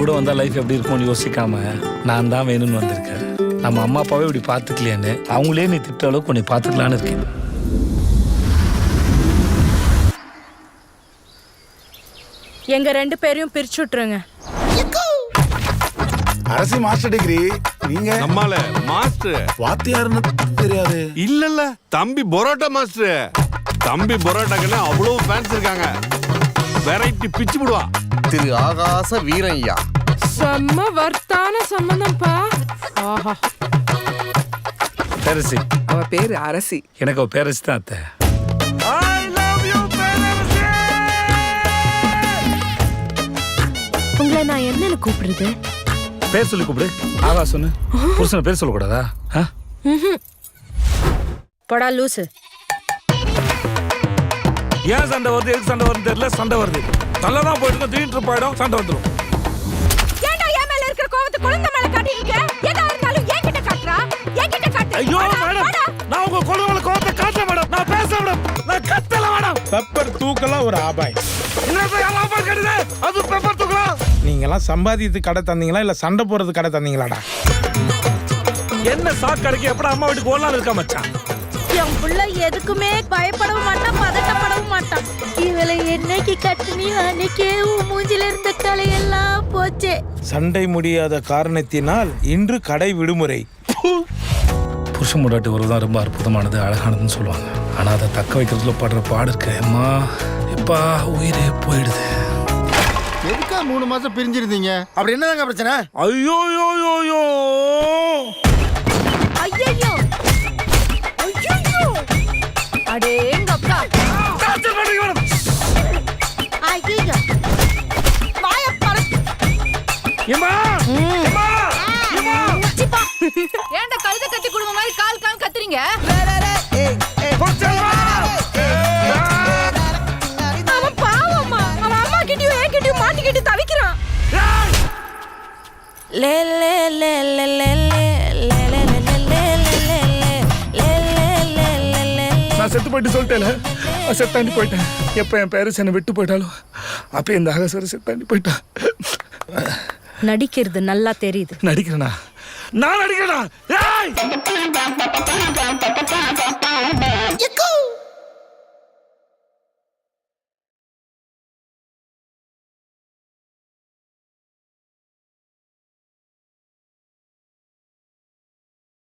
கூட வந்தா லைஃப் எப்படி இருக்கும்னு யோசிக்காம நான் தான் வேணும்னு வந்திருக்கேன். நம்ம அம்மா அப்பாவே இப்படி பார்த்துக்கலையான்னு அவங்களே நீ திட்ட அளவுக்கு உன்னை பார்த்துக்கலான்னு இருக்கேன். எங்க 2 பேரையும் பிரிச்சு விட்டுருங்க. அரசி மாஸ்டர் டிகிரி, நீங்க நம்மால மாஸ்டர் வாத்தியாருன்னு தெரியாது. இல்ல தம்பி பரோட்டா மாஸ்டர். தம்பி பரோட்டாக்குன்னு அவ்வளவு ஃபேன்ஸ் இருக்காங்க. வெரைட்டி பிச்சு விடுவா. திரு ஆகாச வீரய்யா. செம்ம வர்த்தான சம்பந்தம்ப்பா. ஆஹா. பேரரசி. அவ பேரு அரசி. எனக்கு அவ பேரரசி தான் அத்தை. உங்களை நான் என்னன்னு கூப்பிடுறது? பேர் சொல்லி கூப்பிடு. ஆகாசன்னு. புருஷனை பேர் சொல்லக்கூடாதா? படா லூசு. ஏன் சண்டை வருது, எதுக்கு சண்டை வருது தெரியல. சண்டை வருது நல்லதான் போயிட்டு திடீர்னு போயிடும், சண்டை வந்துடும். ஏன்டா என் மேல இருக்கிற கோவத்தை குழந்தை மேல காட்டிருக்க? எதா இருந்தாலும் என்கிட்ட காட்டுறா. என்கிட்ட காட்டு. ஐயோ மேடம், நான் உங்க குழந்தைகளை கோவத்தை காட்ட மேடம். நான் பேச மேடம். நான் கத்தல மேடம். பெப்பர் தூக்கலாம் ஒரு ஆபாய். என்ன ஆபாய் கட்டுது? அது பெப்பர் தூக்கலாம். நீங்கெல்லாம் சம்பாதித்து கடை தந்தீங்களா இல்ல சண்டை போறது கடை தந்தீங்களாடா? என்ன சாக்கடைக்கு எப்படி அம்மா வீட்டுக்கு ஓடலாம் இருக்கா மச்சான்? என் புள்ள எதுக்குமே பயப்படவும் மாட்டான், பதட்டப்படவும் மாட்டான். இவளை என்னைக்கு கட்டுனி அன்னைக்கே உன் மூஞ்சில இருந்த கலையெல்லாம் போச்சே. சண்டை முடியாத காரணத்தினால் இன்று கடை விடுமுறை. புருஷன் முடாட்டி உறவுதான் ரொம்ப அற்புதமானது, அழகானதுன்னு சொல்லுவாங்க. ஆனா அதை தக்க வைக்கிறதுல படுற பாடு இருக்கு அம்மா. எப்பா உயிரே போயிடுது. எதுக்கா 3 மாசம் பிரிஞ்சிருந்தீங்க? அப்படி என்னதாங்க பிரச்சனை? ஐயோ யோ யோ யோ. ஐயோ ஐயோ அடேங்கப்பா. ஐயோ வாய பறக்கு. ஏம்மா ஏம்மா ஏம்மா. ஏன்டா கழுத கட்டி குடும்ப மாதிரி கால் கால் கத்துறீங்க? அவன் பாவம்மா. அவன் அம்மா கிட்டயும் ஏன் கிட்டயும் மாட்டிக்கிட்டு தவிக்கிறான். லே லே லே லே லே நான் செத்து போயிட்டு சொல்லிட்டேன். செத்தாண்டி போயிட்டேன். எப்ப என் பேரஸ் என்னை விட்டு போயிட்டாலும் அப்ப இந்த அகசர செத்தாண்டி போயிட்டான். நடிக்கிறது நல்லா தெரியுது. நடிக்கிறேனா? நான் நடிக்கிறேனா?